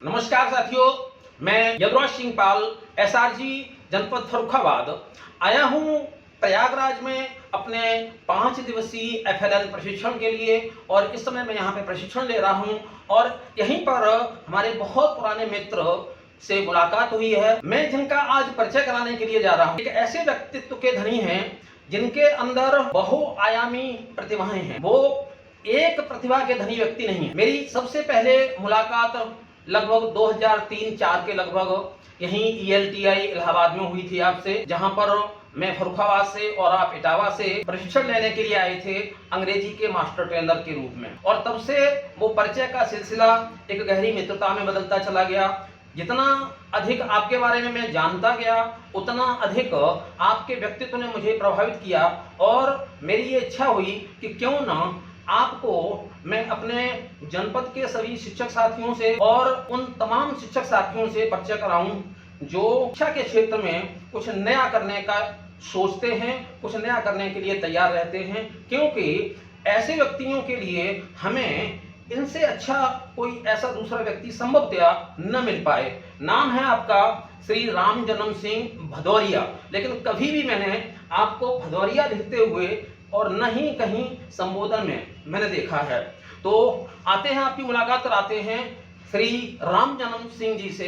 नमस्कार साथियों, मैं यदुराज सिंह पाल एसआरजी जनपद फर्रुखाबाद आया हूं प्रयागराज में अपने 5 दिवसीय एफएलएन प्रशिक्षण के लिए। और इस समय मैं यहां पे प्रशिक्षण ले रहा हूं और यहीं पर हमारे बहुत पुराने मित्र से मुलाकात हुई है। मैं जिनका आज परिचय कराने के लिए जा रहा हूं, एक ऐसे व्यक्तित्व के धनी हैं जिनके अंदर बहुआयामी प्रतिभाएं हैं। वो एक प्रतिभा के धनी व्यक्ति नहीं है। मेरी सबसे पहले मुलाकात लगभग 2003-04 के लगभग यहीं ईएलटीआई इलाहाबाद में हुई थी आपसे, जहां पर मैं फर्रुखाबाद से और आप इटावा से प्रशिक्षण लेने के लिए आए थे अंग्रेजी के मास्टर ट्रेनर के रूप में। और तब से वो परिचय का सिलसिला एक गहरी मित्रता में बदलता चला गया। जितना अधिक आपके बारे में मैं जानता गया, उतना अधिक आपके व्यक्तित्व ने मुझे प्रभावित किया और मेरी ये इच्छा हुई कि क्यों ना आपको मैं अपने जनपद के सभी शिक्षक साथियों से और उन तमाम शिक्षक साथियों से परिचय कराऊं जो शिक्षा के क्षेत्र में कुछ नया करने का सोचते हैं, कुछ नया करने के लिए तैयार रहते हैं, क्योंकि ऐसे व्यक्तियों के लिए हमें इनसे अच्छा कोई ऐसा दूसरा व्यक्ति संभवतया न मिल पाए। नाम है आपका श्री राम जन्म सिंह भदौरिया, लेकिन कभी भी मैंने आपको भदौरिया लिखते हुए और न ही कहीं संबोधन में मैंने देखा है। तो आते हैं, आपकी मुलाकात कराते हैं श्री राम जन्म सिंह जी से।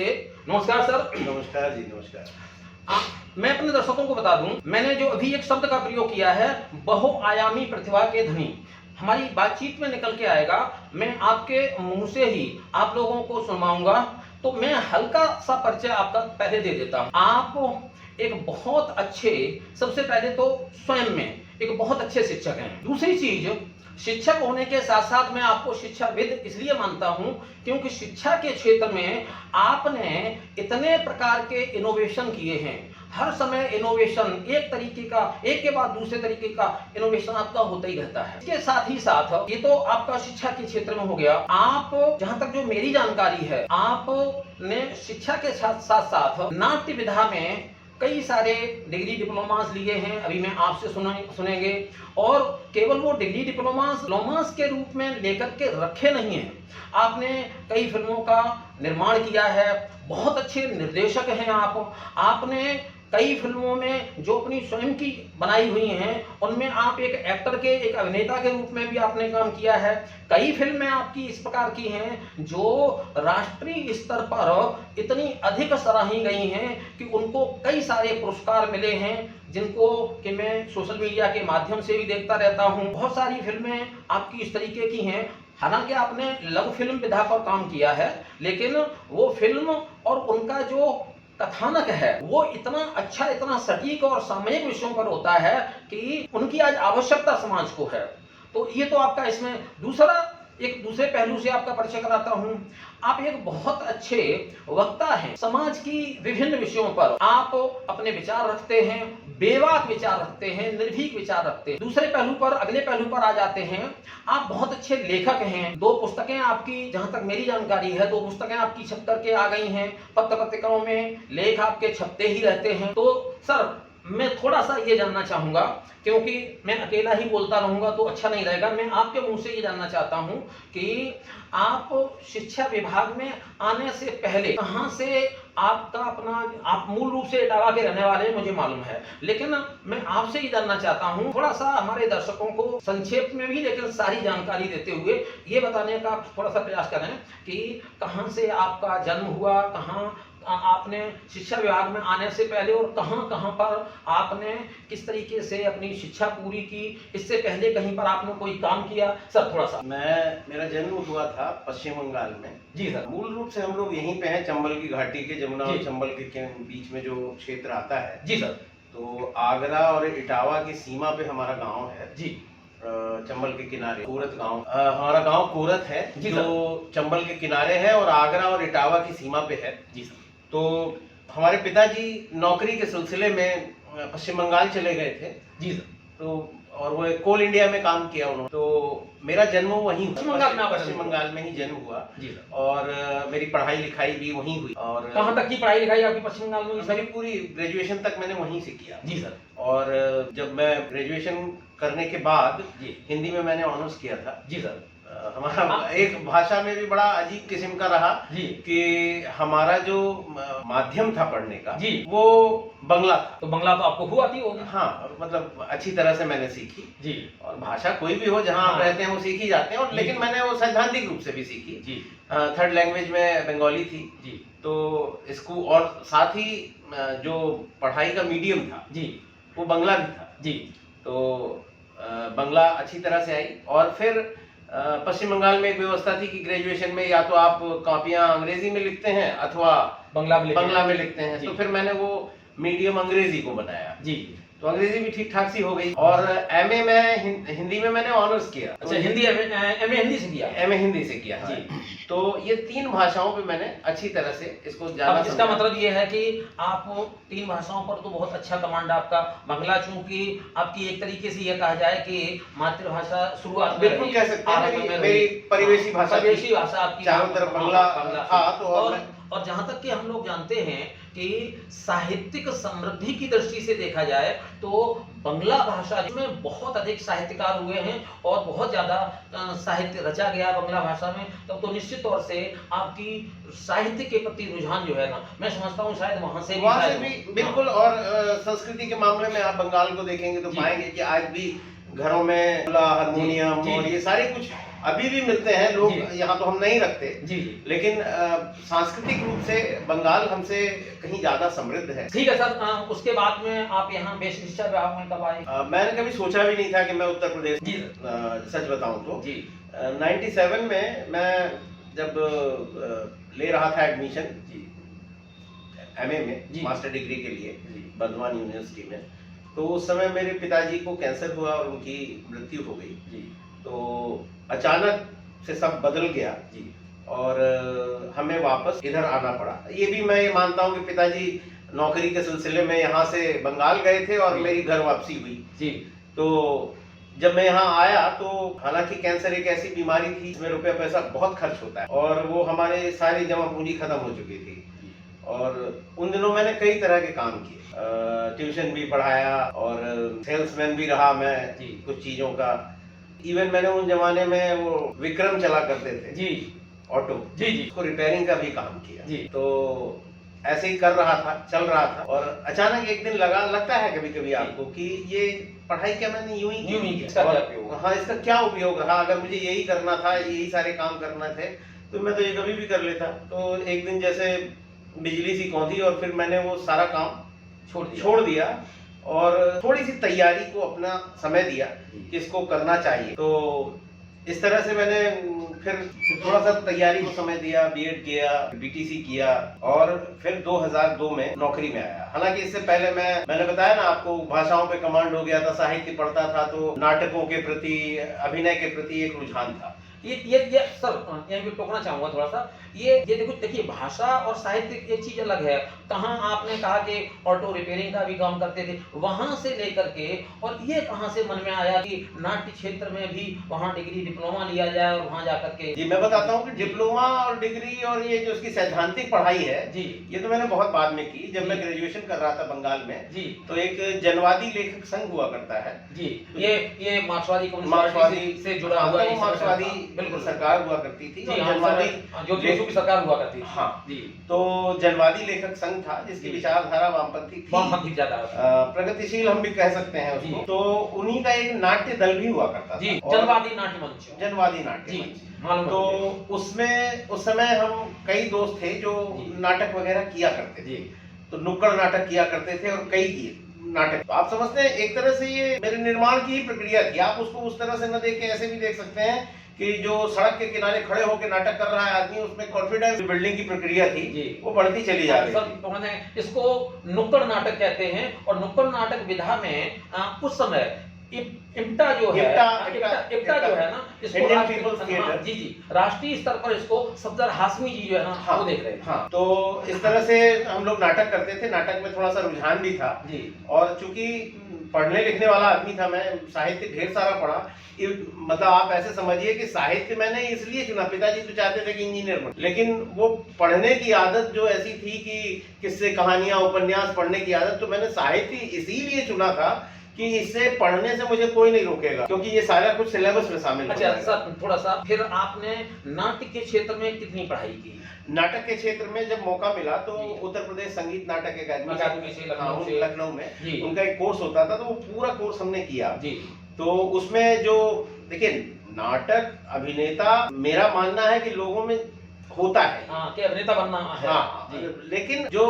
नमस्कार सर। नमस्कार जी, नमस्कार। मैं अपने दर्शकों को बता दूं, मैंने जो अभी एक शब्द का प्रयोग किया है, बहुआयामी प्रतिभा के धनी, हमारी बातचीत में निकल के आएगा। मैं आपके मुंह से ही आप लोगों को सुनाऊंगा। तो मैं हल्का सा परिचय आपका पहले दे देता हूं। आप एक बहुत अच्छे, सबसे पहले तो स्वयं में एक बहुत अच्छे शिक्षक हैं। दूसरी चीज, शिक्षक होने के साथ साथ मैं आपको शिक्षाविद इसलिए मानता हूं क्योंकि शिक्षा के क्षेत्र में आपने इतने प्रकार के इनोवेशन किए हैं। हर समय इनोवेशन, एक तरीके का, एक के बाद दूसरे तरीके का इनोवेशन आपका होता ही रहता है। इसके साथ ही साथ ये तो आपका शिक्षा के क्षेत्र में हो गया। आप, जहां तक जो मेरी जानकारी है, आपने शिक्षा के साथ साथ नाट्य विधा में कई सारे डिग्री डिप्लोमास लिए हैं। अभी मैं आपसे सुनेंगे। और केवल वो डिग्री डिप्लोमास के रूप में लेकर के रखे नहीं हैं, आपने कई फिल्मों का निर्माण किया है। बहुत अच्छे निर्देशक हैं आप। आपने कई फिल्मों में जो अपनी स्वयं की बनाई हुई हैं, उनमें आप एक एक्टर के, एक अभिनेता के रूप में भी आपने काम किया है। कई फिल्में आपकी इस प्रकार की हैं जो राष्ट्रीय स्तर पर इतनी अधिक सराही गई हैं कि उनको कई सारे पुरस्कार मिले हैं, जिनको कि मैं सोशल मीडिया के माध्यम से भी देखता रहता हूं। बहुत सारी फिल्में आपकी इस तरीके की हैं। हालांकि आपने लघु फिल्म विधा पर काम किया है, लेकिन वो फिल्म और उनका जो कथानक है वो इतना अच्छा, इतना सटीक और सामयिक विषयों पर होता है कि उनकी आज आवश्यकता समाज को है। तो ये तो आपका इसमें दूसरा, एक दूसरे पहलू से आपका परिचय कराता हूं। आप एक बहुत अच्छे वक्ता हैं। समाज की विभिन्न विषयों पर आप अपने विचार रखते हैं, बेबाक विचार रखते हैं, निर्भीक विचार रखते हैं। दूसरे पहलू पर, अगले पहलू पर आ जाते हैं, आप बहुत अच्छे लेखक हैं। 2 पुस्तकें आपकी, जहां तक मेरी जानकारी है, 2 पुस्तकें आपकी छप करके आ गई हैं। पत्र पत्रिकाओं में लेख आपके छपते ही रहते हैं। तो सर, मैं थोड़ा सा ये जानना चाहूंगा, क्योंकि मैं अकेला ही बोलता रहूंगा तो अच्छा नहीं रहेगा। मैं आपके मुंह से ये जानना चाहता हूं कि आप शिक्षा विभाग में आने से पहले कहां से आपका अपना, आप मूल रूप से इटावा के रहने वाले हैं, मुझे मालूम है, लेकिन मैं आपसे ये जानना चाहता हूं, थोड़ा सा हमारे दर्शकों को संक्षेप में भी लेकिन सारी जानकारी देते हुए ये बताने का थोड़ा सा प्रयास करें कि कहां से आपका जन्म हुआ, कहां आपने शिक्षा विभाग में आने से पहले और कहां पर आपने किस तरीके से अपनी शिक्षा पूरी की, इससे पहले कहीं पर आपने कोई काम किया। सर थोड़ा सा। मेरा जन्म हुआ था पश्चिम बंगाल में। जी सर। मूल रूप से हम लोग यहीं पे हैं, चंबल की घाटी के, जमुना और चंबल के बीच में जो क्षेत्र आता है। जी सर। तो आगरा और इटावा की सीमा पे हमारा गाँव है जी। चंबल के किनारे कोरत गांव, हमारा गांव कोरत है जो चंबल के किनारे है और आगरा और इटावा की सीमा पे है। जी सर। तो हमारे पिताजी नौकरी के सिलसिले में पश्चिम बंगाल चले गए थे। जी सर। तो और वो कोल इंडिया में काम किया उन्होंने। तो मेरा जन्म वहीं हुआ, पश्चिम बंगाल में ही जन्म हुआ। जी सर। और मेरी पढ़ाई लिखाई भी वहीं हुई। और कहाँ तक की पढ़ाई लिखाई आपकी पश्चिम बंगाल में? मेरी पूरी ग्रेजुएशन तक मैंने वहीं से किया। जी सर। और जब मैं ग्रेजुएशन करने के बाद हिंदी में मैंने ऑनर्स किया था। जी सर। हमारा एक भाषा में भी बड़ा अजीब किस्म का रहा जी कि हमारा जो माध्यम था पढ़ने का जी वो बंगला था। तो बंगला तो आपको खूब आती होगी। हाँ, मतलब अच्छी तरह से मैंने सीखी। जी और भाषा कोई भी हो जहाँ आप हाँ। रहते हैं वो सीख ही जाते हैं, और जी। लेकिन मैंने वो सैद्धांतिक रूप से भी सीखी। जी थर्ड लैंग्वेज में बंगाली थी, जी तो इसको, और साथ ही जो पढ़ाई का मीडियम था जी वो बंगला भी था। जी तो बंगला अच्छी तरह से आई। और फिर पश्चिम बंगाल में एक व्यवस्था थी कि ग्रेजुएशन में या तो आप कॉपियां अंग्रेजी में लिखते हैं अथवा बंगला में बंगला में लिखते हैं। जी। तो फिर मैंने वो मीडियम अंग्रेजी को बनाया, जी। तो अंग्रेजी भी ठीक ठाक सी हो गई। और एमए में हिंदी में मैंने ऑनर्स किया। अच्छा, हिंदी एमए हिंदी से किया। एमए हिंदी से किया जी। हाँ। तो ये 3 भाषाओं पे मैंने अच्छी तरह से इसको जाना। अब इसका मतलब ये है कि आप 3 भाषाओं पर तो बहुत अच्छा कमांड आपका। बंगला चूंकि आपकी एक तरीके से ये कहा जाए कि मातृभाषा शुरुआत में बिल्कुल रही, कह सकते हैं, आरंभ में मेरी रही। परिवेशी भाषा थी। परिवेशी भाषा आपकी चारों तरफ बंगला था। तो और जहां तक कि हम लोग जानते हैं कि साहित्यिक समृद्धि की दृष्टि से देखा जाए तो बंगला भाषा में बहुत अधिक साहित्यकार हुए हैं और बहुत ज्यादा साहित्य रचा गया बंगला भाषा में। तो निश्चित तौर से आपकी साहित्य के प्रति रुझान जो है ना, मैं समझता हूँ शायद वहां से भी बिल्कुल। और संस्कृति के मामले में आप बंगाल को देखेंगे तो जी। पाएंगे कि आज भी घरों में तबला, हारमोनियम जी। और ये सारे कुछ अभी भी मिलते हैं। लोग जी। यहाँ तो हम नहीं रखते, जी। लेकिन सांस्कृतिक रूप से बंगाल हमसे कहीं ज्यादा समृद्ध है। ठीक है सर, उसके बाद में आप यहाँ वेश निश्चय विभाग में कब आए? मैंने कभी सोचा भी नहीं था कि मैं उत्तर प्रदेश, जी सच बताऊं तो जी 97 में मैं जब ले रहा था एडमिशन जी एमए में, जी। मास्टर डिग्री के लिए जी बर्धमान यूनिवर्सिटी में, तो उस समय मेरे पिताजी को कैंसर हुआ और उनकी मृत्यु हो गई। जी तो अचानक से सब बदल गया जी और हमें वापस इधर आना पड़ा। ये भी मैं ये मानता हूँ कि पिताजी नौकरी के सिलसिले में यहाँ से बंगाल गए थे और मेरी घर वापसी हुई। जी तो जब मैं यहाँ आया तो हालांकि कैंसर एक ऐसी बीमारी थी जिसमें रुपया पैसा बहुत खर्च होता है और वो हमारे सारी जमा पूंजी खत्म हो चुकी थी। और उन दिनों मैंने कई तरह के काम किए, ट्यूशन भी पढ़ाया और सेल्समैन भी रहा मैं जी। कुछ चीजों का। इवन मैंने उन जमाने में वो विक्रम चला करते थे जी ऑटो, जी जी उसको रिपेयरिंग का भी काम किया। जी। तो ऐसे ही कर रहा था, चल रहा था, और अचानक एक दिन लगता है कभी कभी आपको कि ये पढ़ाई क्या मैंने यूं ही की, इसका और क्या उपयोग? हाँ, इसका क्या उपयोग रहा? अगर मुझे यही करना था, यही सारे काम करना थे, तो मैं तो ये कभी भी कर लेता। तो एक दिन जैसे बिजली सी कौंधी और फिर मैंने वो सारा काम छोड़ दिया और थोड़ी सी तैयारी को अपना समय दिया कि इसको करना चाहिए। तो इस तरह से मैंने फिर थोड़ा सा तैयारी को समय दिया, बीएड किया, बीटीसी किया और फिर 2002 में नौकरी में आया। हालांकि इससे पहले मैंने बताया ना आपको, भाषाओं पे कमांड हो गया था, साहित्य पढ़ता था, तो नाटकों के प्रति, अभिनय के प्रति एक रुझान था। ये सर यहीं पे टोकना चाहूंगा थोड़ा सा। ये देखिए भाषा और साहित्य एक चीज अलग है। कहाँ आपने कहा कि ऑटो रिपेयरिंग का भी काम करते थे, वहां से लेकर के और ये कहां से मन में आया कि नाट्य क्षेत्र में भी वहां डिग्री डिप्लोमा लिया जाए और वहां जाकर के? जी, मैं बताता हूँ कि डिप्लोमा और डिग्री और ये जो उसकी सैद्धांतिक पढ़ाई है जी, ये तो मैंने बहुत बाद में की। जब मैं ग्रेजुएशन कर रहा था बंगाल में जी, तो एक जनवादी लेखक संघ हुआ करता है जी। ये मार्क्सवादी मार्क्सवादी से जुड़ा हुआ है। मार्क्सवादी बिल्कुल सरकार हुआ करती थी जी, और जनवादी जो देशों की सरकार हुआ करती थी। हाँ जी। तो जनवादी लेखक संघ था जिसकी जी। विचारधारा वामपंथी थी, वामपंथी ज्यादा प्रगतिशील हम भी कह सकते हैं जी। उसको। तो उन्हीं का एक नाट्य दल भी हुआ करता जी, था, जनवादी नाट्य मंच। जनवादी नाट्य जी, मंच। मालूम है तो मुझे। उसमें उस समय हम कई दोस्त थे जो जी। नाटक वगैरह किया करते थे। जी, तो नुक्कड़ नाटक किया करते थे और कई किए नाटक। तो आप समझते हैं एक तरह से ये मेरे निर्माण की ही प्रक्रिया थी। आप उसको उस तरह से न देख के ऐसे भी देख सकते हैं कि जो सड़क के किनारे खड़े होकर नाटक कर रहा है आदमी, उसमें कॉन्फिडेंस बिल्डिंग की प्रक्रिया थी, जी। वो बढ़ती चली जा रही सर थी। तो मैंने इसको नुक्कड़ नाटक कहते हैं और नुक्कड़ नाटक विधा में उस समय इप्टा जो है, इप्टा जो है ना, इसको इंडियन पीपल्स थिएटर, जी जी, राष्ट्रीय स्तर पर इसको सफदर हाशमी जी जो है ना, हाँ, वो देख रहे थे। हाँ, तो इस तरह से हम लोग नाटक करते थे। नाटक में थोड़ा सा रुझान भी था जी, और चूंकि पढ़ने लिखने वाला आदमी था मैं, साहित्य ढेर सारा पढ़ा। मतलब आप ऐसे समझिए कि साहित्य मैंने इसलिए चुना, पिताजी तो चाहते थे कि इंजीनियर बने, लेकिन वो पढ़ने की आदत जो ऐसी थी कि किससे कहानियां, उपन्यास पढ़ने की आदत, तो मैंने साहित्य इसीलिए चुना था कि कि इससे पढ़ने से मुझे कोई नहीं रोकेगा, क्योंकि ये सारा कुछ सिलेबस में शामिल हो अच्छा जाएगा। सर, थोड़ा सा फिर आपने नाट्य के क्षेत्र में कितनी पढ़ाई की? नाटक के क्षेत्र में जब मौका मिला तो जी। उत्तर प्रदेश संगीत नाटक अकादमी से लखनऊ से लखनऊ में जी उनका एक कोर्स होता था, तो वो पूरा कोर्स हमने किया। जी तो उसमें जो देखिए नाटक अभिनेता, मेरा मानना है कि लोगों में होता है, हाँ, कि अभिनेता बनना है। हाँ, जी लेकिन जो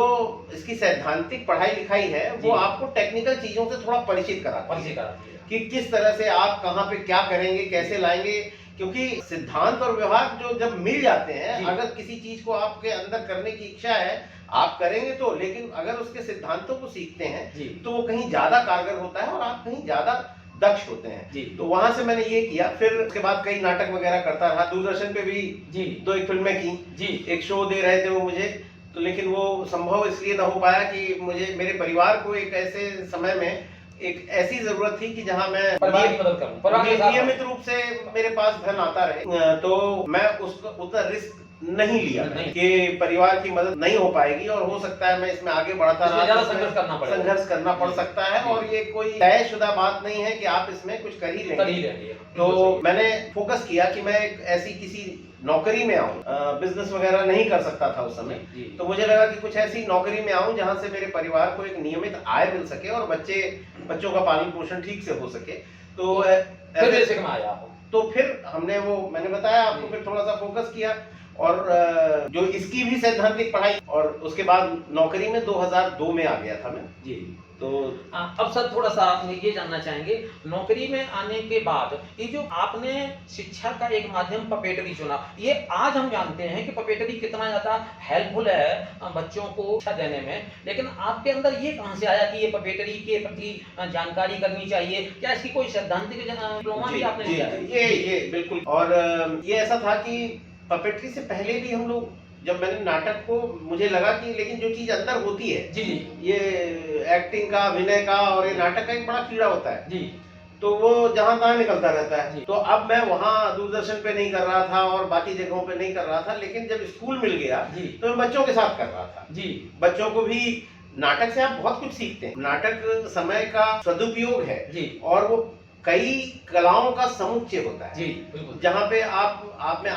इसकी सैद्धांतिक पढ़ाई लिखाई है जी। वो आपको टेक्निकल चीजों से थोड़ा परिचित कराती है परिचय कराती है। कि किस तरह से आप कहाँ पे क्या करेंगे, कैसे लाएंगे, क्योंकि सिद्धांत और व्यवहार जो जब मिल जाते हैं, जी। अगर किसी चीज को आपके अंदर करने की इच्छा है आप करेंगे तो, लेकिन अगर उसके सिद्धांतों को सीखते हैं जी तो वो कहीं ज्यादा कारगर होता है और आप कहीं ज्यादा दक्ष होते हैं। जी तो वहां से मैंने ये किया, फिर उसके बाद कई नाटक वगैरह करता रहा, दूरदर्शन पे भी जी 2 फिल्में की, जी एक शो दे रहे थे वो मुझे, तो लेकिन वो संभव इसलिए ना हो पाया कि मुझे मेरे परिवार को एक ऐसे समय में एक ऐसी जरूरत थी कि जहां मैं परिवार की मदद करूं, परिवार के साथ नियमित रूप से मेरे पास धन आता रहे, तो मैं उसको उतना रिस्क नहीं लिया नहीं। कि परिवार की मदद नहीं हो पाएगी और हो सकता है मैं इसमें आगे बढ़ता इसमें रहा ज्यादा तो इसमें संघर्ष करना पड़ेगा। संघर्ष करना पड़ जी। सकता है, जी। और ये कोई तयशुदा बात नहीं है कि आप इसमें कुछ कर ही कर ही लेंगे। लेंगे। तो मैंने फोकस किया कि मैं एक ऐसी किसी नौकरी में आऊं, बिजनेस वगैरह नहीं कर सकता था उस समय, जी तो मुझे लगा कि कुछ ऐसी नौकरी में आऊं जहां से मेरे परिवार को एक नियमित आय मिल सके और बच्चों का पालन पोषण ठीक से हो सके। तो फिर बेसिक में आया आप। तो फिर हमने वो मैंने बताया आपको, फिर थोड़ा सा फोकस किया और जो इसकी भी सैद्धांतिक पढ़ाई, और उसके बाद नौकरी में 2002 में आ गया था मैं। जी तो अब सर थोड़ा सा ये जानना चाहेंगे, नौकरी में आने के बाद ये जो आपने शिक्षा का एक माध्यम पपेटरी चुना, ये आज हम जानते हैं कि पपेटरी कितना ज्यादा हेल्पफुल है बच्चों को शिक्षा देने में, लेकिन आपके अंदर ये कहां से आया कि ये पपेटरी के प्रति जानकारी करनी चाहिए? क्या इसकी कोई सैद्धांतिक डिप्लोमा भी आपने लिया है? ये बिल्कुल, और ये ऐसा था कि पपेट्री से पहले भी हम लोग, जब मैंने नाटक को, मुझे लगा कि लेकिन जो चीज अंदर होती है, जी जी ये एक्टिंग का, अभिनय का, और ये नाटक का एक बड़ा कीड़ा होता है, जी तो वो जहां तहां निकलता रहता जी। है। तो अब मैं वहां दूरदर्शन पे नहीं कर रहा था और बाकी जगहों पे नहीं कर रहा था, लेकिन जब स्कूल मिल गया जी तो मैं बच्चों के साथ कर रहा था। जी बच्चों को भी नाटक से आप बहुत कुछ सीखते हैं, नाटक समय का सदुपयोग है जी और वो कई कलाओं का समुच्चय होता है, जी बिल्कुल। जहाँ पे आप में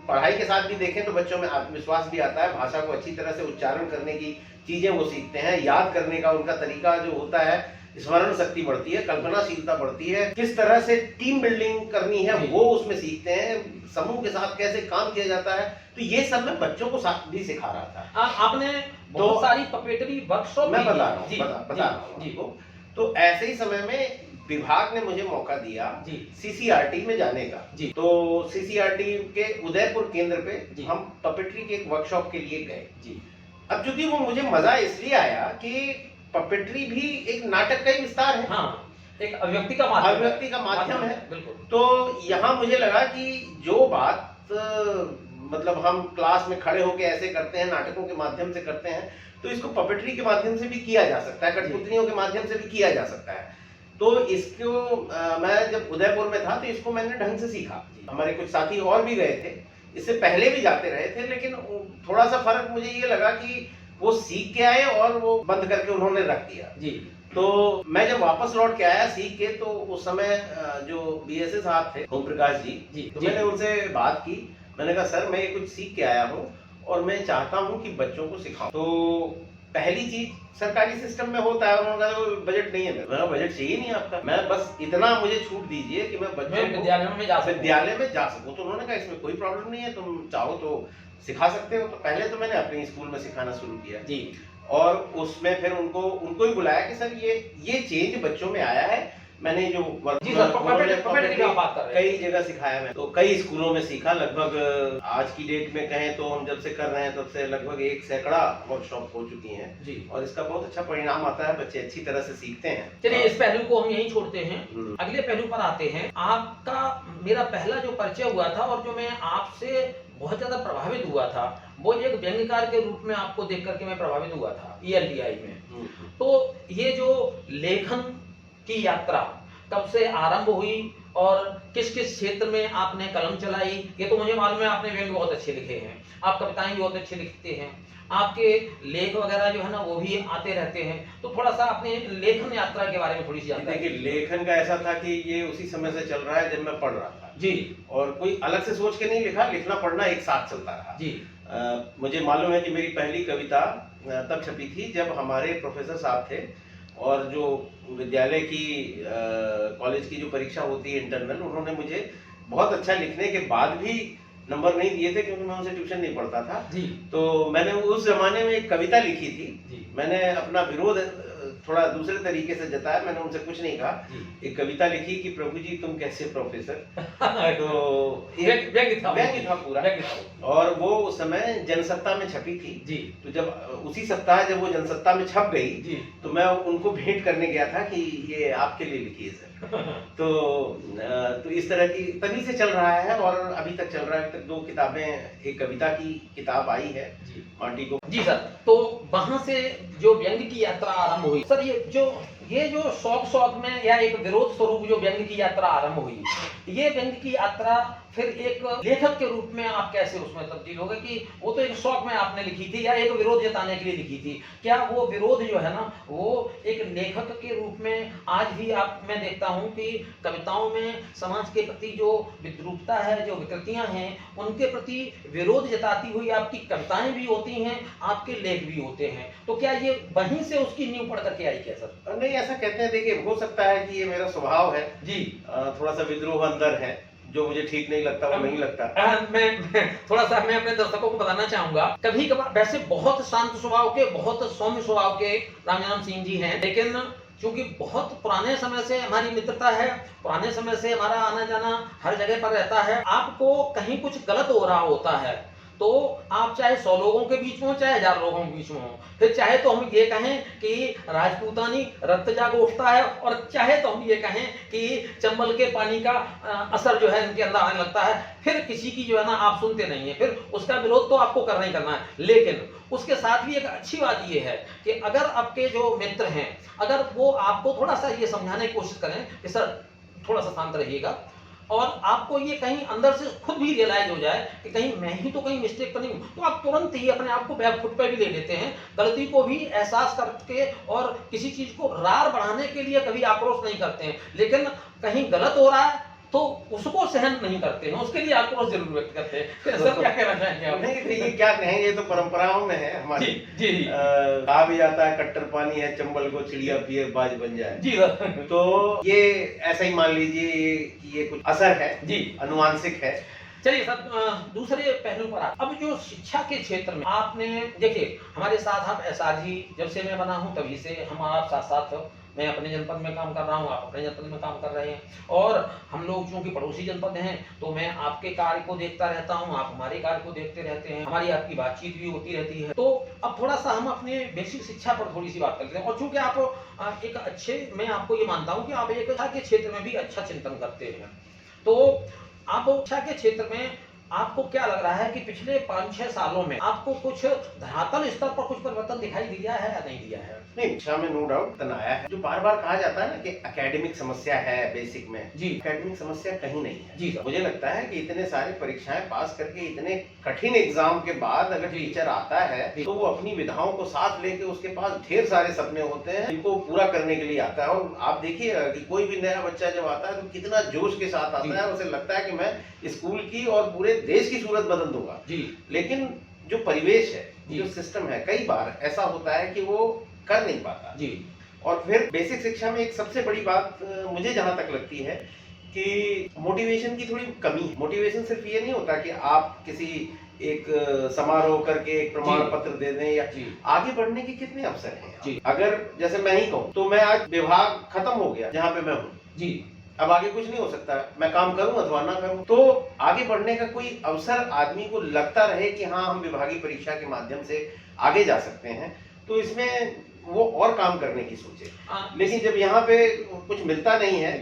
पढ़ाई के साथ भी देखें तो बच्चों में आत्मविश्वास भी आता है, भाषा को अच्छी तरह से उच्चारण करने की चीजें वो सीखते हैं, याद करने का उनका तरीका जो होता है, स्मरण शक्ति बढ़ती है, कल्पनाशीलता बढ़ती है, किस तरह से टीम बिल्डिंग करनी है वो उसमें सीखते हैं, समूह के साथ कैसे काम किया जाता है, तो ये सब मैं बच्चों को साथ भी सिखा रहा था। आपने बहुत सारी पपेटरी वर्कशॉप मैं बता रहा हूँ जी बता रहा हूँ जी आपको। तो ऐसे ही समय में विभाग ने मुझे मौका दिया जी सीसीआरटी में जाने का। जी। तो सीसीआरटी के उदयपुर केंद्र पे जी। हम पपेट्री के एक वर्कशॉप के लिए गए। जी अब चूंकि वो मुझे मजा इसलिए आया कि पपेट्री भी एक नाटक का ही विस्तार है, हाँ, एक अभिव्यक्ति का माध्यम अभिव्यक्ति का माध्यम है। बिल्कुल। तो यहाँ मुझे लगा कि जो बात मतलब हम क्लास में खड़े होकर ऐसे करते हैं, नाटकों के माध्यम से करते हैं, तो इसको पपेट्री के माध्यम से भी किया जा सकता है, कठपुतलियों के माध्यम से भी किया जा सकता है। तो इसको मैं जब उदयपुर में था तो इसको मैंने ढंग से सीखा। हमारे कुछ साथी और भी गए थे, इससे पहले भी जाते रहे थे, लेकिन थोड़ा सा फर्क मुझे ये लगा कि वो सीख के आए और वो बंद करके उन्होंने रख दिया। जी। तो मैं जब वापस लौट के आया सीख के, तो उस समय जो बीएसए साहब थे, ओम प्रकाश जी, तो मैंने उनसे बात की, मैंने कहा सर मैं ये कुछ सीख के आया हूँ और मैं चाहता हूँ कि बच्चों को सिखाऊं। तो पहली चीज सरकारी सिस्टम में होता है, उन्होंने कहा बजट नहीं है, मेरा बजट चाहिए नहीं आपका, मैं बस इतना मुझे छूट दीजिए कि मैं बच्चों को विद्यालय में जा सकूं। तो उन्होंने कहा इसमें कोई प्रॉब्लम नहीं है, तुम चाहो तो सिखा सकते हो। तो पहले तो मैंने अपने स्कूल में सिखाना शुरू किया जी, और उसमें फिर उनको ही बुलाया कि सर ये चेंज बच्चों में आया है। मैंने जो जी सर, पपेट्री की आप बात कर रहे हैं। कई जगह सिखाया मैं, तो कई स्कूलों में सीखा। लगभग आज की डेट में कहें तो हम जब से कर रहे हैं तब से लगभग 1 सैकड़ा वर्कशॉप हो चुकी हैं जी, और इसका बहुत अच्छा परिणाम आता है, बच्चे अच्छी तरह से सीखते हैं। चलिए इस पहलू को हम यहीं छोड़ते हैं, अगले पहलू पर आते हैं। आपका मेरा पहला जो परिचय हुआ था और जो मैं आपसे बहुत ज्यादा प्रभावित हुआ था, वो एक व्यंग्यकार के रूप में आपको देख करके मैं प्रभावित हुआ था ELTI में। तो ये जो लेखन की यात्रा कब से आरंभ हुई और किस किस क्षेत्र में आपने कलम चलाई? ये तो मुझे मालूम है आपने व्यंग्य बहुत अच्छे लिखे हैं, आप कविताएं भी बहुत अच्छे लिखते हैं, आपके लेख वगैरह जो है ना वो भी आते रहते हैं, तो थोड़ा सा अपने लेखन यात्रा के बारे में थोड़ी सी जानकारी। देखिए, लेखन का ऐसा था कि ये उसी समय से चल रहा है जब मैं पढ़ रहा था जी और कोई अलग से सोच के नहीं लिखा, लिखना पढ़ना एक साथ चलता रहा जी। मुझे मालूम है कि मेरी पहली कविता तब छपी थी जब हमारे प्रोफेसर साहब थे और जो विद्यालय की कॉलेज की जो परीक्षा होती है इंटरनल, उन्होंने मुझे बहुत अच्छा लिखने के बाद भी नंबर नहीं दिए थे क्योंकि मैं उनसे ट्यूशन नहीं पढ़ता था जी। तो मैंने उस जमाने में एक कविता लिखी थी जी। मैंने अपना विरोध थोड़ा दूसरे तरीके से जताया, मैंने उनसे कुछ नहीं कहा, एक कविता लिखी कि प्रभु जी तुम कैसे प्रोफेसर तो व्यंग्य था पूरा, और वो उस समय जनसत्ता में छपी थी जी। तो जब उसी सप्ताह जब वो जनसत्ता में छप गई जी। तो मैं उनको भेंट करने गया था कि ये आपके लिए लिखी है सर तो इस तरह की तभी से चल रहा है और अभी तक चल रहा है। अभी तक 2 किताबें, एक कविता की किताब आई है माटी को। जी सर, तो वहां से जो व्यंग्य की यात्रा आरंभ हुई सर, ये जो शौक में या एक विरोध स्वरूप जो व्यंग्य की यात्रा आरंभ हुई, ये व्यंग्य की यात्रा फिर एक लेखक के रूप में आप कैसे उसमें तब्दील हो गए कि वो तो एक शौक में आपने लिखी थी या एक विरोध जताने के लिए लिखी थी, क्या वो विरोध जो है ना वो एक लेखक के रूप में आज भी मैं देखता हूं कि कविताओं में समाज के प्रति जो विद्रूपता है, जो विकृतियां हैं, उनके प्रति विरोध जताती हुई आपकी कविताएं भी होती हैं, आपके लेख भी होते हैं, तो क्या ये वहीं से उसकी नींव पड़ करके आई क्या सर? नहीं, ऐसा कहते हैं, देखिए हो सकता है कि ये मेरा स्वभाव है जी, थोड़ा सा विद्रोह अंदर है, जो मुझे ठीक नहीं लगता वो नहीं लगता। मैं थोड़ा सा मैं अपने दर्शकों को बताना चाहूंगा, कभी कभार वैसे बहुत शांत स्वभाव के, बहुत सौम्य स्वभाव के रामजन्म सिंह जी हैं, लेकिन क्योंकि बहुत पुराने समय से हमारी मित्रता है, पुराने समय से हमारा आना जाना हर जगह पर रहता है, आपको कहीं कुछ गलत हो रहा होता है तो आप चाहे 100 लोगों के बीच में हो, चाहे 1000 लोगों के बीच में हो, फिर चाहे तो हम ये कहें कि राजपूतानी रक्त जाग उठता है और चाहे तो हम ये कहें कि चंबल के पानी का असर जो है इनके अंदर आने लगता है, फिर किसी की जो है ना आप सुनते नहीं है, फिर उसका विरोध तो आपको करना ही करना है। लेकिन उसके साथ भी एक अच्छी बात ये है कि अगर आपके जो मित्र हैं, अगर वो आपको थोड़ा सा ये समझाने की कोशिश करें कि सर थोड़ा सा शांत रहिएगा, और आपको ये कहीं अंदर से खुद भी रियलाइज हो जाए कि कहीं मैं ही तो कहीं मिस्टेक तो नहीं हूं, तो आप तुरंत ही अपने आप को बैक फुट पे भी ले लेते हैं, गलती को भी एहसास करके और किसी चीज को रार बढ़ाने के लिए कभी आक्रोश नहीं करते हैं, लेकिन कहीं गलत हो रहा है तो उसको सहन नहीं करते हैं, उसके लिए आक्रोश जरूर व्यक्त करते हैं। फिर सर क्या कहना चाहेंगे आप? नहीं देखिए, क्या कहेंगे, तो परंपराओं में है हमारी। जी जी। कहा भी जाता है कट्टर पानी है चंबल को चिड़िया पिए बाज बन जाए। जी सर। तो ये ऐसा ही मान लीजिए कि ये कुछ असर है जी, अनुवांशिक है। चलिए सर, दूसरे पहलू पर अब जो शिक्षा के क्षेत्र में आपने देखिए, हमारे साथ आप एसआरजी जब से मैं बना हूं तभी से हम आप साथ साथ, मैं अपने जनपद में काम कर रहा हूं, आप अपने जनपद में काम कर रहे हैं, और हम लोग चूंकि पड़ोसी जनपद हैं तो मैं आपके कार्य को देखता रहता हूं, आप हमारे कार्य को देखते रहते हैं, हमारी आपकी बातचीत भी होती रहती है। तो अब थोड़ा सा हम अपने बेसिक शिक्षा पर थोड़ी सी बात करते हैं, और चूंकि आप एक अच्छे, मैं आपको ये मानता हूँ कि आप एक शिक्षा के क्षेत्र में भी अच्छा चिंतन करते हैं, तो आप शिक्षा के क्षेत्र में आपको क्या लग रहा है कि पिछले 5-6 सालों में आपको कुछ धरातल स्तर पर कुछ परिवर्तन दिखाई दिया है या नहीं दिया है? नहीं, शिक्षा में नो डाउट आया है। जो बार बार कहा जाता है ना कि एकेडमिक समस्या है बेसिक में, जी एकेडमिक समस्या कहीं नहीं है जी। मुझे लगता है कि इतने सारे परीक्षाएं पास करके इतने कठिन एग्जाम के बाद अगर टीचर आता है तो वो अपनी विधाओं को साथ लेके, उसके पास ढेर सारे सपने होते हैं जिनको पूरा करने के लिए आता है। और आप देखिए कि कोई भी नया बच्चा जब आता है तो कितना जोश के साथ आता है, उसे लगता है कि मैं स्कूल की और पूरे देश की सूरत बदल दूंगा जी। लेकिन जो परिवेश है, जो सिस्टम है, कई बार ऐसा होता है कि वो कर नहीं पाता जी। और फिर बेसिक शिक्षा में एक सबसे बड़ी बात मुझे जहां तक लगती है कि मोटिवेशन की थोड़ी कमी है। मोटिवेशन सिर्फ ये नहीं होता कि आप किसी एक समारोह करके एक प्रमाण पत्र दे दें, या आगे बढ़ने के कितने अवसर हैं। अगर जैसे मैं ही कहूँ तो मैं आज विभाग खत्म हो गया जहाँ पे मैं हूँ जी, अब आगे कुछ नहीं हो सकता, मैं काम करूं अथवा ना करूं, तो आगे बढ़ने का कोई अवसर आदमी को लगता रहे कि हाँ हम विभागीय परीक्षा के माध्यम से आगे जा सकते हैं, तो इसमें वो और काम करने की सोचे। लेकिन जब यहाँ पे कुछ मिलता नहीं है,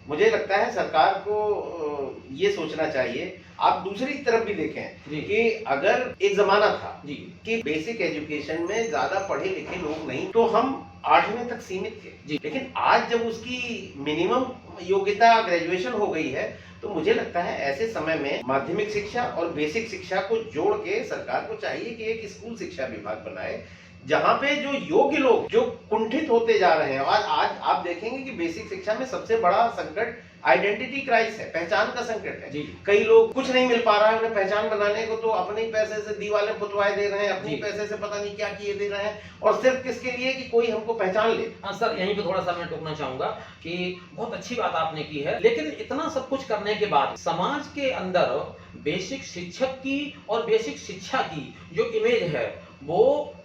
मुझे लगता है सरकार को ये सोचना चाहिए। आप दूसरी तरफ भी देखें कि अगर एक जमाना था कि बेसिक एजुकेशन में ज्यादा पढ़े लिखे लोग नहीं, तो हम 8वीं तक सीमित थे, लेकिन आज जब उसकी मिनिमम योग्यता ग्रेजुएशन हो गई है तो मुझे लगता है ऐसे समय में माध्यमिक शिक्षा और बेसिक शिक्षा को जोड़ के सरकार को चाहिए कि एक स्कूल शिक्षा विभाग बनाए, जहां पे जो योग्य लोग जो कुंठित होते जा रहे हैं। और आज आप देखेंगे कि बेसिक शिक्षा में सबसे बड़ा संकट आइडेंटिटी क्राइसिस है, पहचान का संकट है। कई लोग कुछ नहीं मिल पा रहा है उन्हें पहचान बनाने को, तो अपने ही पैसे से दीवारें पुतवाए दे रहे हैं, अपने पैसे से पता नहीं क्या किए दे रहे हैं, और सिर्फ किसके लिए कि कोई हमको पहचान ले। हाँ सर, यहीं पे थोड़ा सा मैं टोकना चाहूंगा कि बहुत अच्छी बात आपने की है, लेकिन इतना सब कुछ करने के बाद समाज के अंदर बेसिक शिक्षक की और बेसिक शिक्षा की जो इमेज है वो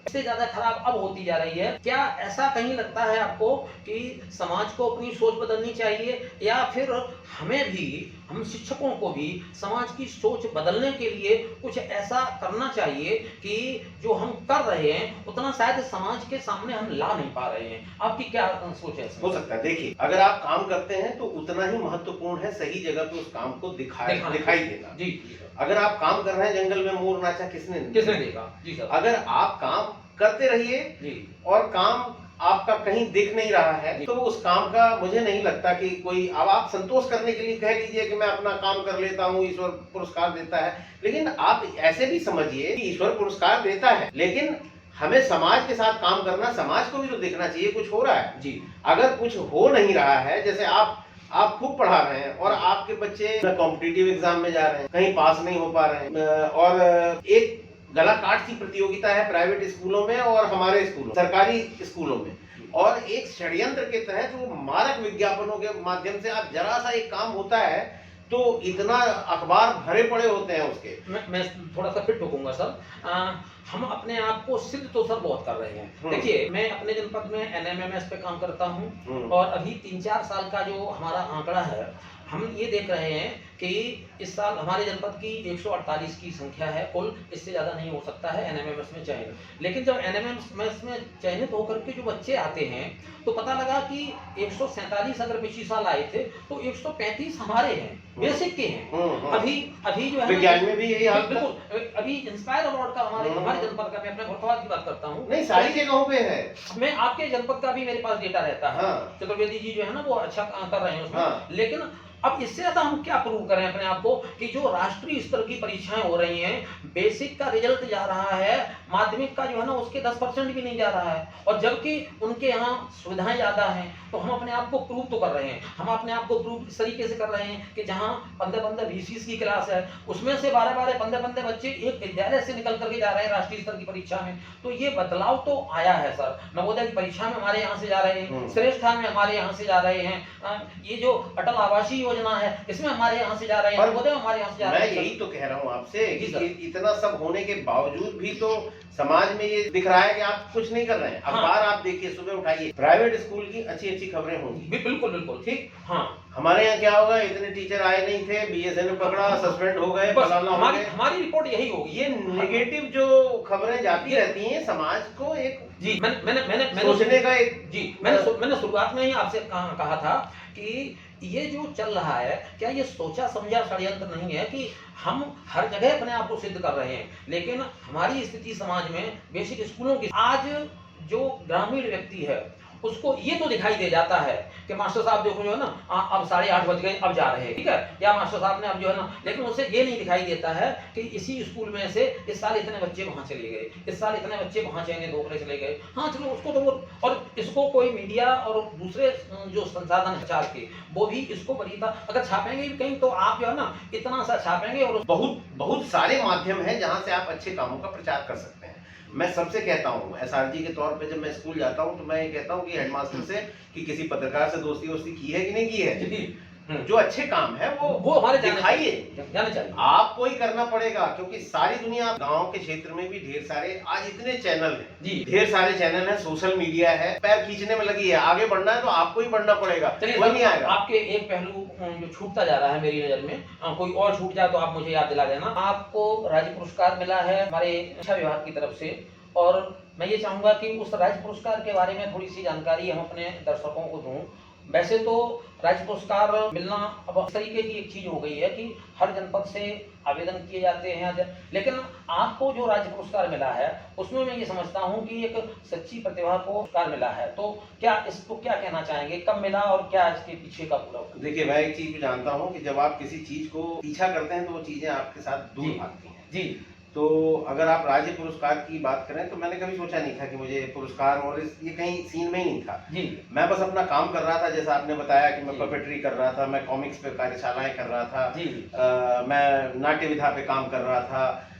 इससे ज्यादा खराब अब होती जा रही है। क्या ऐसा कहीं लगता है आपको कि समाज को अपनी सोच बदलनी चाहिए, या फिर हमें भी, हम शिक्षकों को भी समाज की सोच बदलने के लिए कुछ ऐसा करना चाहिए कि जो हम कर रहे हैं उतना शायद समाज के सामने हम ला नहीं पा रहे हैं? आपकी क्या सोच है? हो सकता है, देखिए, अगर आप काम करते हैं तो उतना ही महत्वपूर्ण है सही जगह पे उस काम को दिखाई देना। जी, अगर आप काम कर रहे हैं, जंगल में मोर नाचा किसने देखा? जी सर। अगर आप काम करते रहिए और काम आपका कहीं दिख नहीं रहा है, तो उस काम का मुझे नहीं लगता कि कोई, अब आप संतोष करने के लिए कह लीजिए कि मैं अपना काम कर लेता हूँ, ईश्वर पुरस्कार देता है, लेकिन आप ऐसे भी समझिए कि ईश्वर पुरस्कार देता है, लेकिन हमें समाज के साथ काम करना, समाज को भी तो देखना चाहिए कुछ हो रहा है। जी, अगर कुछ हो नहीं रहा है, जैसे आप खूब पढ़ा रहे हैं और आपके बच्चे कॉम्पिटिटिव एग्जाम में जा रहे हैं, कहीं पास नहीं हो पा रहे हैं, और एक गला काट सी प्रतियोगिता है प्राइवेट स्कूलों में और हमारे स्कूलों, सरकारी स्कूलों में, और एक षड्यंत्र के तहत वो मारक विज्ञापनों के माध्यम से आप जरा सा एक काम होता है तो इतना अखबार भरे पड़े होते हैं उसके। मैं थोड़ा सा फिर टोकूंगा सर। हम अपने आप को सिद्ध तो सर बहुत कर रहे हैं। देखिए, मैं अपने जनपद में एनएमएमएस पे काम करता हूं, और अभी 3-4 साल का जो हमारा आंकड़ा है, हम ये देख रहे हैं कि इस साल हमारे जनपद की 148 की संख्या है कुल, इससे ज़्यादा नहीं हो सकता है एनएमएमएस में चयनित। लेकिन जब एनएमएमएस में चयनित होकर के जो बच्चे आते हैं तो पता लगा कि 147 अगर पिछले साल आए थे तो 135 हमारे हैं, बेसिक के हैं। अभी जो है विज्ञान में भी यही हाल, बिल्कुल। अभी इंस्पायर अवार्ड का हमारे जनपद का, मैं अपने खुरखवाद की बात करता हूँ, नहीं सारी जगहों पे है। मैं आपके जनपद का भी मेरे पास डेटा रहता है। चतुर्वेदी जी जो है ना वो अच्छा कर रहे हैं उसमें, लेकिन अब इससे ज्यादा हम क्या प्रूव करें अपने आप को कि जो राष्ट्रीय स्तर की परीक्षाएं हो रही हैं, बेसिक का रिजल्ट जा रहा है, माध्यमिक का जो है ना उसके 10% भी नहीं जा रहा है, और जबकि उनके यहाँ सुविधाएं ज्यादा हैं, तो हम अपने आप को प्रूव तो कर रहे हैं। हम अपने आप को प्रूव इस तरीके से कर रहे हैं कि जहाँ 15-15 20 की क्लास है, उसमें से 12-12 15-15 बच्चे एक विद्यालय से निकल करके जा रहे हैं राष्ट्रीय स्तर की परीक्षा में। तो ये बदलाव तो आया है सर। नवोदय की परीक्षा में हमारे यहाँ से जा रहे हैं, श्रेष्ठा में हमारे यहाँ से जा रहे हैं, ये जो अटल आवासीय योजना है इसमें हमारे यहाँ से जा रहे हैं, नवोदय हमारे यहाँ से जा रहे हैं। मैं यही तो कह रहा हूँ आपसे कि इतना सब होने के बावजूद भी तो समाज में ये दिख रहा है कि आप कुछ नहीं कर रहे हैं। अखबार आप देखिए, सुबह उठाइए, प्राइवेट स्कूल की अच्छी खबरें होंगी। बिल्कुल ठीक। हाँ, हमारे यहाँ क्या होगा, इतने टीचर आए नहीं थे, बीएसएन ने पकड़ा, सस्पेंड हो गए, हमारी रिपोर्ट यही होगी। ये नेगेटिव जो खबरें जाती रहती हैं, समाज को एक मैंने सोचने का एक मैंने शुरुआत में ही आपसे कहा था कि ये जो चल रहा है, क्या ये सोचा समझा षड्यंत्र नहीं है कि हम हर जगह अपने आप को सिद्ध कर रहे हैं, लेकिन हमारी स्थिति समाज में बेसिक स्कूलों की, आज जो ग्रामीण व्यक्ति है उसको ये तो दिखाई दे जाता है कि मास्टर साहब देखो जो है ना अब 8:30 बज गए, अब जा रहे हैं, ठीक है, या मास्टर साहब ने अब जो है ना, लेकिन उसे ये नहीं दिखाई देता है कि इसी स्कूल में से इस साल इतने बच्चे वहां चले गए, इस साल इतने बच्चे वहां चेंगे दोगले चले गए। हाँ चलो, उसको तो वो, और इसको कोई मीडिया और दूसरे जो संसाधन प्रचार के वो भी इसको बरीता अगर छापेंगे भी कहीं, तो आप जो है ना इतना सा छापेंगे, और बहुत सारे माध्यम है जहाँ से आप अच्छे कामों का प्रचार कर सकते हैं। मैं सबसे कहता हूँ, एसआरजी के तौर पे जब मैं स्कूल जाता हूँ तो मैं ये कहता हूँ कि हेडमास्टर से कि किसी पत्रकार से दोस्ती की है कि नहीं की है, जो अच्छे काम है वो हमारे दिखाइए, जाने चाहिए। आपको ही करना पड़ेगा, क्योंकि सारी दुनिया, गांव के क्षेत्र में भी ढेर सारे आज इतने चैनल हैं जी, ढेर सारे चैनल हैं, सोशल मीडिया है, पैर खींचने में लगी है, आगे बढ़ना है तो आपको ही बढ़ना पड़ेगा, वो नहीं आएगा। आपके एक पहलू जो छूटता जा रहा है मेरी नजर में, कोई और छूट जाए तो आप मुझे याद दिला देना। आपको राज्य पुरस्कार मिला है हमारे शिक्षा विभाग की तरफ से, और मैं ये चाहूंगा कि उस राज्य पुरस्कार के बारे में थोड़ी सी जानकारी हम अपने दर्शकों को दूं, वैसे तो राज्य पुरस्कार मिलना अब इस तरीके की एक चीज हो गई है कि हर जनपद से आवेदन किए जाते हैं, लेकिन आपको जो राज्य पुरस्कार मिला है उसमें मैं ये समझता हूँ कि एक सच्ची प्रतिभा को पुरस्कार मिला है। तो क्या इसको क्या कहना चाहेंगे, कब मिला और क्या इसके पीछे का पूरा? देखिए, मैं एक चीज जानता हूँ कि जब आप किसी चीज को पीछा करते हैं तो वो चीजें आपके साथ दूर भागती हैं। जी। तो अगर आप राज्य पुरस्कार की बात करें तो मैंने कभी सोचा नहीं था कि मुझे पुरस्कार, और ये कहीं सीन में ही नहीं था। जी। मैं बस अपना काम कर रहा था, जैसा आपने बताया कि मैं जी। पपेट्री कर रहा था, मैं कॉमिक्स पे कार्यशालाएं कर रहा था। जी। मैं नाट्य विधा पे काम कर रहा था,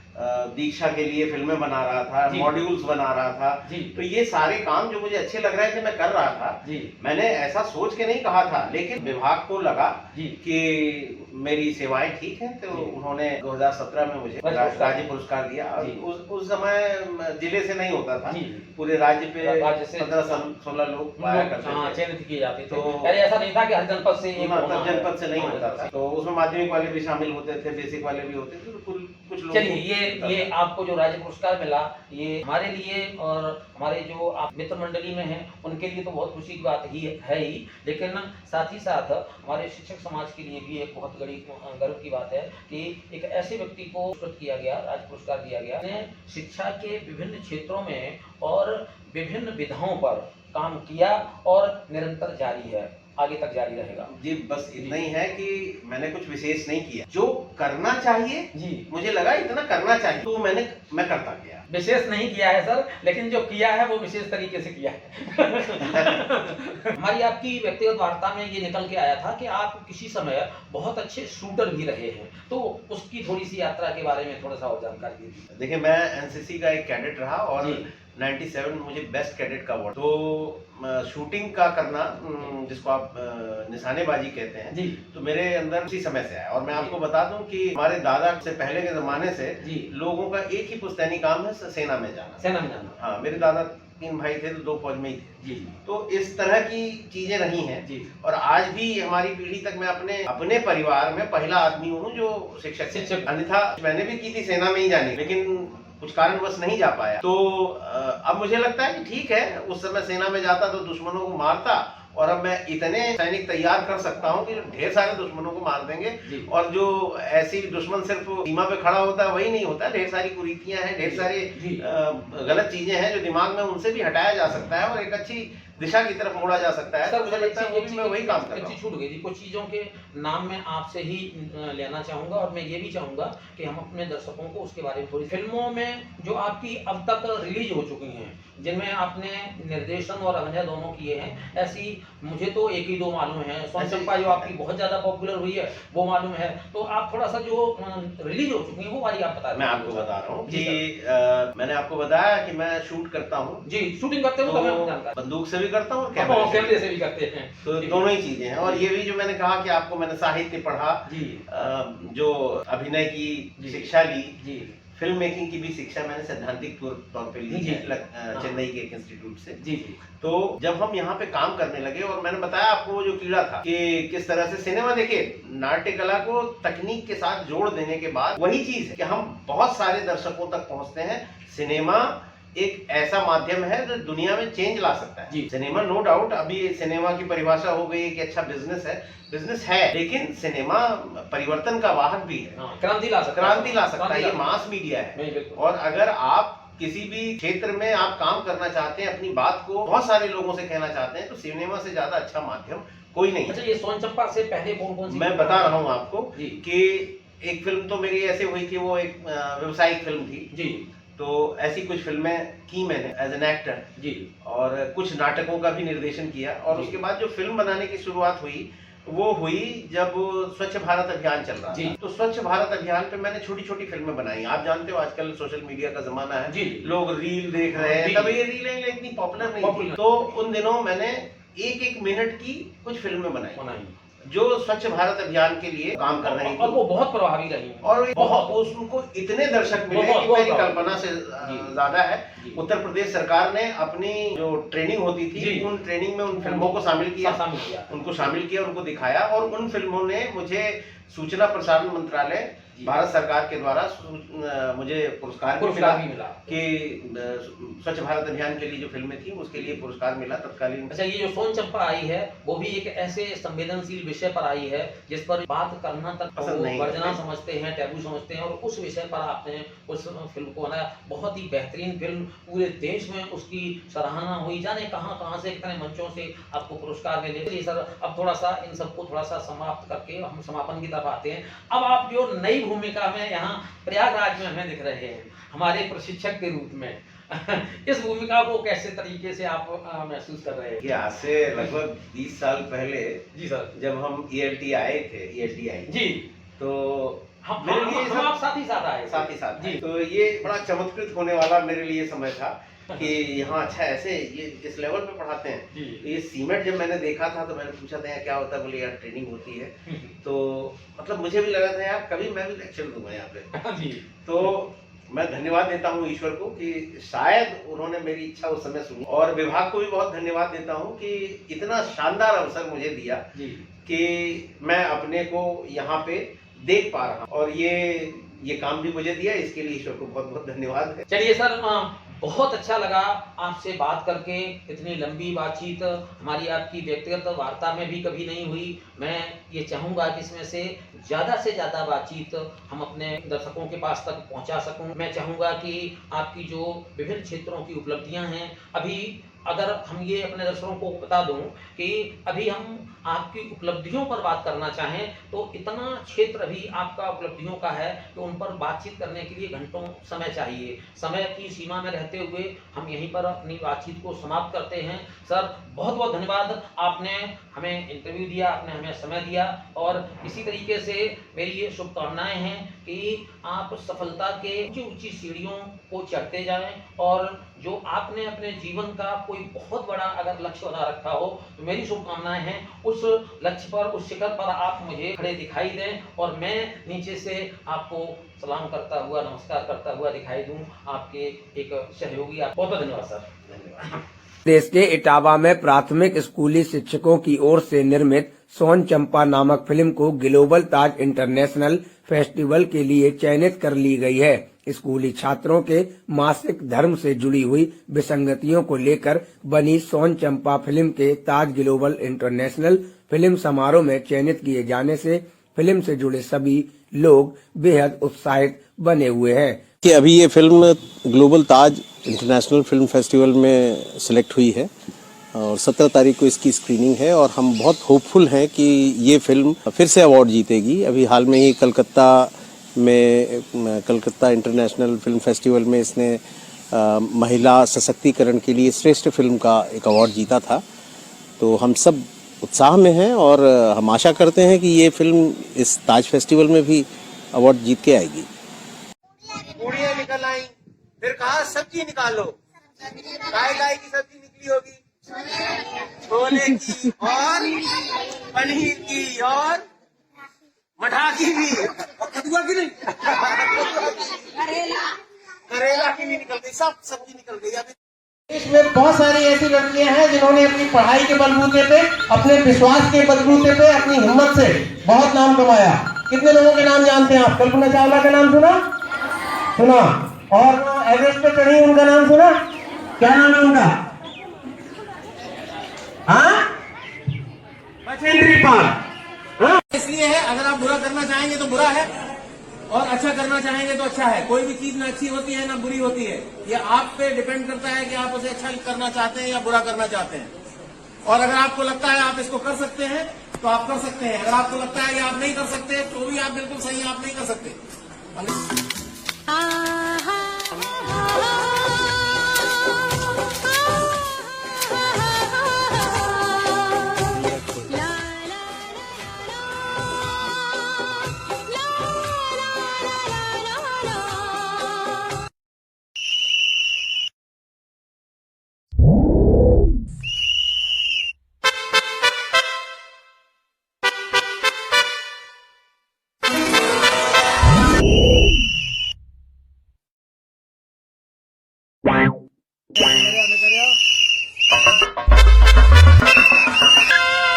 दीक्षा के लिए फिल्में बना रहा था, जी। मॉड्यूल्स बना रहा था। जी। तो ये सारे काम जो मुझे अच्छे लग रहे थे मैं कर रहा था। जी। मैंने ऐसा सोच के नहीं कहा था, लेकिन विभाग को लगा जी। कि मेरी सेवाएं ठीक हैं, तो जी। उन्होंने 2017 में मुझे राज्य पुरस्कार दिया। और जी। उस समय जिले से नहीं होता था, जी। पूरे राज्य पे राज्य से 15-16 लोग पाया करते हाँ, थे। चयनित किए जाते थे। तो पहले ऐसा नहीं था कि हर जनपद से एक होना है। जनपद से नहीं हाँ, होता था, तो उसमें माध्यमिक वाले भी शामिल होते थे, बेसिक वाले भी होते थे, तो कुछ लोग। चलिए, ये आपको जो राज्य पुरस्कार मिला, ये हमारे लिए और हमारे जो आप मित्र मंडली में हैं उनके लिए तो बहुत खुशी की बात ही है ही, लेकिन साथ ही साथ हमारे शिक्षक समाज के लिए भी एक बहुत बड़ी गर्व की बात है कि एक ऐसे व्यक्ति को पुरस्कृत किया गया, राज्य पुरस्कार दिया गया, ने शिक्षा के विभिन्न क्षेत्रों में और विभिन्न विधाओं पर काम किया और निरंतर जारी है, आगे तक जारी रहेगा। जी, बस इतना ही है कि मैंने कुछ विशेष नहीं किया, जो करना चाहिए जी, मुझे लगा इतना करना चाहिए तो मैं करता गया। विशेष नहीं किया है सर, लेकिन जो किया है वो विशेष तरीके से किया है। हमारी आपकी व्यक्तिगत वार्ता में ये निकल के आया था कि आप किसी समय बहुत अच्छे शूटर भी रहे हैं, तो उसकी थोड़ी सी यात्रा के बारे में थोड़ा सा और जानकारी दीजिए। देखिए, मैं एनसीसी का एक कैडेट रहा और जी। 97 मुझे बेस्ट कैडेट का अवार्ड। तो शूटिंग का करना, जिसको आप निशानेबाजी कहते हैं, जी। तो मेरे अंदर उसी समय से आया। और मैं जी। आपको बता दूं कि हमारे दादा से पहले के जमाने से जी। लोगों का एक ही पुश्तैनी काम है, सेना में जाना। सेना में जाना। हाँ, मेरे दादा 3 भाई थे तो 2 फौज में ही थे। जी। तो इस तरह की चीजें रही हैं। जी। और आज भी हमारी पीढ़ी तक मैं अपने परिवार में पहला आदमी हूँ जो शिक्षक है। अन्यथा मैंने भी की थी सेना में ही जाने, लेकिन कुछ कारणवश नहीं जा पाया। तो अब मुझे लगता है कि ठीक है, उस समय सेना में जाता तो दुश्मनों को मारता, और अब मैं इतने सैनिक तैयार कर सकता हूँ कि ढेर सारे दुश्मनों को मार देंगे। और जो ऐसी दुश्मन सिर्फ सीमा पे खड़ा होता है वही नहीं होता, ढेर सारी कुरीतियां हैं, ढेर सारी गलत चीजें हैं जो दिमाग में, उनसे भी हटाया जा सकता है और एक अच्छी दिशा की तरफ मोड़ा जा सकता है। सर, मुझे लगता है मैं वही काम कर रहा हूँ। छूट गई थी, कुछ चीजों के नाम मैं आपसे ही लेना चाहूंगा, और मैं ये भी चाहूंगा कि हम अपने दर्शकों को उसके बारे में थोड़ी, फिल्मों में जो आपकी अब तक रिलीज हो चुकी हैं, जिनमें आपने निर्देशन और अभिनय दोनों किए हैं, ऐसी मुझे तो एक ही 2 मालूम है। सोन चंपा जो आपकी बहुत ज्यादा पॉपुलर हुई है वो मालूम है, तो आप थोड़ा सा जो रिलीज हो चुकी है वो वाली आप बता मैं आपको बता रहा हूँ कि मैंने आपको बताया कि मैं शूट करता हूँ। जी, शूटिंग करते हो तो हमें जानकारी। बंदूक से भी करता हूँ, कैमरे से भी करते हैं, तो दोनों ही चीजें हैं। और ये भी जो मैंने कहा कि आपको मैंने साहित्य पढ़ा, जो अभिनय की शिक्षा ली, फिल्म मेकिंग की भी शिक्षा मैंने सैद्धांतिक तौर पे ली है चेन्नई के एक इंस्टीट्यूट से। जी। तो जब हम यहाँ पे काम करने लगे, और मैंने बताया आपको वो जो कीड़ा था कि किस तरह से सिनेमा, देखिए, नाट्य कला को तकनीक के साथ जोड़ देने के बाद वही चीज है कि हम बहुत सारे दर्शकों तक पहुंचते हैं। सिनेमा एक ऐसा माध्यम है जो दुनिया में चेंज ला सकता है। सिनेमा, नो डाउट, अभी सिनेमा की परिभाषा हो गई कि अच्छा बिजनेस है, लेकिन सिनेमा परिवर्तन का वाहक भी है, क्रांति ला सकता है। ये मास मीडिया है, और अगर आप किसी भी क्षेत्र में आप काम करना चाहते हैं, अपनी बात को बहुत सारे लोगों से कहना चाहते हैं, तो सिनेमा से ज्यादा अच्छा माध्यम कोई नहीं। अच्छा, ये सोन चंपा से पहले कौन सी मैं बता रहा हूँ आपको कि एक फिल्म तो मेरी ऐसे हुई थी, वो एक व्यवसायिक फिल्म थी जी। तो ऐसी कुछ फिल्में की मैंने एज एन एक्टर जी, और कुछ नाटकों का भी निर्देशन किया। और उसके बाद जो फिल्म बनाने की शुरुआत हुई वो हुई जब स्वच्छ भारत अभियान चल रहा था। तो स्वच्छ भारत अभियान पे मैंने छोटी छोटी फिल्में बनाई। आप जानते हो आजकल सोशल मीडिया का जमाना है, लोग रील देख रहे हैं, तब ये रीलें इतनी पॉपुलर नहीं थी। तो उन दिनों मैंने 1-1 मिनट की कुछ फिल्में बनाई जो स्वच्छ भारत अभियान के लिए काम कर रही थी, और वो बहुत प्रभावी रही, और उनको इतने दर्शक मिले कि मेरी कल्पना से ज्यादा है। उत्तर प्रदेश सरकार ने अपनी जो ट्रेनिंग होती थी, उन ट्रेनिंग में उन फिल्मों को शामिल किया, उनको दिखाया, और उन फिल्मों ने मुझे सूचना प्रसारण मंत्रालय जी। भारत सरकार के द्वारा मुझे पुरस्कार भी मिला भी मिला कि स्वच्छ भारत अभियान के लिए जो फिल्में थी उसके लिए पुरस्कार मिला तत्कालीन। अच्छा, ये जो सोन चंपा आई है वो भी एक ऐसे संवेदनशील विषय पर आई है जिस पर बात करना तक पसंद नहीं वर्जना करते। समझते हैं, टैबू समझते हैं, और उस विषय पर आपने उस फिल्म को बनाया। बहुत ही बेहतरीन फिल्म, पूरे देश में उसकी सराहना हुई, जाने कहां कहां से, कितने मंचों से आपको पुरस्कार मिले। चलिए सर, अब थोड़ा सा इन सबको थोड़ा सा समाप्त करके हम समापन की तरफ आते हैं। अब आप जो नई भूमिका में यहाँ प्रयागराज में हमें दिख रहे हैं हमारे प्रशिक्षक के रूप में इस भूमिका को कैसे तरीके से आप महसूस कर रहे हैं? कि आज से लगभग 20 साल पहले जी सर, जब हम ELT आए थे, ELT आई जी, तो मेरे लिए आप साथ ही साथ आए, साथ ही साथ जी। तो ये बड़ा चमत्कृत होने वाला मेरे लिए समय था कि यहाँ अच्छा ऐसे ये इस लेवल पे पढ़ाते हैं। जी। तो ये सीमेंट जब मैंने देखा था तो मैंने पूछा था यार क्या होता है, बोले यार ट्रेनिंग होती है। तो मतलब मुझे भी लगा था यार कभी मैं भी लेक्चर दूंगा यहाँ पे। जी। तो मैं धन्यवाद देता हूँ ईश्वर को कि शायद उन्होंने मेरी इच्छा उस समय सुनी, और विभाग को भी बहुत धन्यवाद देता हूँ कि इतना शानदार अवसर मुझे दिया जी। कि मैं अपने को यहाँ पे देख पा रहा हूँ, और ये काम भी मुझे दिया, इसके लिए ईश्वर को बहुत बहुत धन्यवाद है। चलिए सर, बहुत अच्छा लगा आपसे बात करके। इतनी लंबी बातचीत हमारी आपकी व्यक्तिगत वार्ता में भी कभी नहीं हुई। मैं ये चाहूँगा कि इसमें से ज़्यादा बातचीत हम अपने दर्शकों के पास तक पहुँचा सकूँ। मैं चाहूँगा कि आपकी जो विभिन्न क्षेत्रों की उपलब्धियाँ हैं, अभी अगर हम ये अपने दर्शकों को बता दूं कि अभी हम आपकी उपलब्धियों पर बात करना चाहें तो इतना क्षेत्र अभी आपका उपलब्धियों का है कि उन पर बातचीत करने के लिए घंटों समय चाहिए। समय की सीमा में रहते हुए हम यहीं पर अपनी बातचीत को समाप्त करते हैं। सर, बहुत बहुत धन्यवाद, आपने हमें इंटरव्यू दिया, आपने हमें समय दिया, और इसी तरीके से मेरी ये शुभकामनाएं हैं कि आप सफलता के ऊंची सीढ़ियों को चढ़ते जाएं, और जो आपने अपने जीवन का कोई बहुत बड़ा अगर लक्ष्य बना रखा हो तो मेरी शुभकामनाएं हैं उस लक्ष्य पर, उस शिखर पर आप मुझे खड़े दिखाई दें, और मैं नीचे से आपको सलाम करता हुआ, नमस्कार करता हुआ दिखाई दूं। आपके एक सहयोगी, आप बहुत बहुत धन्यवाद सर। धन्यवाद। देश के इटावा में प्राथमिक स्कूली शिक्षकों की ओर से निर्मित सोन चंपा नामक फिल्म को ग्लोबल ताज इंटरनेशनल फेस्टिवल के लिए चयनित कर ली गई है। स्कूली छात्रों के मासिक धर्म से जुड़ी हुई विसंगतियों को लेकर बनी सोन चंपा फिल्म के ताज ग्लोबल इंटरनेशनल फिल्म समारोह में चयनित किए जाने से फिल्म से जुड़े सभी लोग बेहद उत्साहित बने हुए हैं कि अभी ये फिल्म ग्लोबल ताज इंटरनेशनल फिल्म फेस्टिवल में सिलेक्ट हुई है और 17 तारीख को इसकी स्क्रीनिंग है, और हम बहुत होपफुल हैं कि ये फिल्म फिर से अवार्ड जीतेगी। अभी हाल में ही कलकत्ता इंटरनेशनल फिल्म फेस्टिवल में इसने महिला सशक्तिकरण के लिए श्रेष्ठ फिल्म का एक अवार्ड जीता था। तो हम सब उत्साह में हैं और हम आशा करते हैं कि ये फिल्म इस ताज फेस्टिवल में भी अवार्ड जीत के आएगी। पूड़ियाँ निकल आई, फिर कहा सब्जी निकालो, गाय की सब्जी निकली होगी, छोले की और पनीर की और मठा की भी, और कद्दुआ की नहीं, करेला की भी निकल गई, सब सब्जी निकल गई। अभी देश में बहुत सारी ऐसी लड़कियां हैं जिन्होंने अपनी पढ़ाई के बलबूते पे, अपने विश्वास के बलबूते पे, अपनी हिम्मत से बहुत नाम कमाया। कितने लोगों के नाम जानते हैं आप? कल्पना चावला का नाम सुना, और वो एवरेस्ट पे चढ़ी, उनका नाम सुना? क्या नाम है उनका? बचेंद्री पाल। इसलिए है, अगर आप बुरा करना चाहेंगे तो बुरा है, और अच्छा करना चाहेंगे तो अच्छा है। कोई भी चीज ना अच्छी होती है ना बुरी होती है, ये आप पे डिपेंड करता है कि आप उसे अच्छा करना चाहते हैं या बुरा करना चाहते हैं। और अगर आपको लगता है आप इसको कर सकते हैं तो आप कर सकते हैं, अगर आपको लगता है कि आप नहीं कर सकते तो भी आप बिल्कुल सही हैं, आप नहीं कर सकते।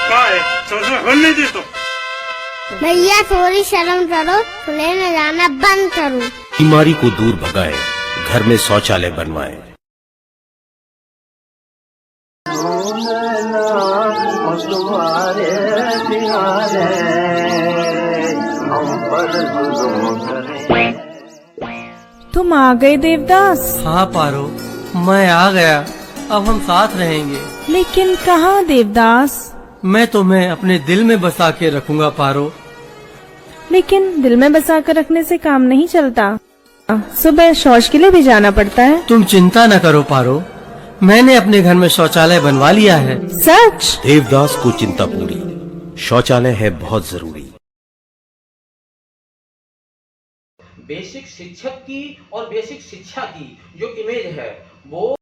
काय समझ में नहीं देतो भैया थोड़ी शर्म करो, खुले में जाना बंद करो। बीमारी को दूर भगाएं, घर में शौचालय बनवाएं। तुम आ गए देवदास। हाँ पारो, मैं आ गया। अब हम साथ रहेंगे। लेकिन कहाँ देवदास? मैं तुम्हें अपने दिल में बसा के रखूंगा पारो। लेकिन दिल में बसा कर रखने से काम नहीं चलता, सुबह शौच के लिए भी जाना पड़ता है। तुम चिंता न करो पारो, मैंने अपने घर में शौचालय बनवा लिया है। सच? देवदास को चिंता पूरी, शौचालय है बहुत जरूरी। बेसिक शिक्षक की और बेसिक शिक्षा की जो इमेज है वो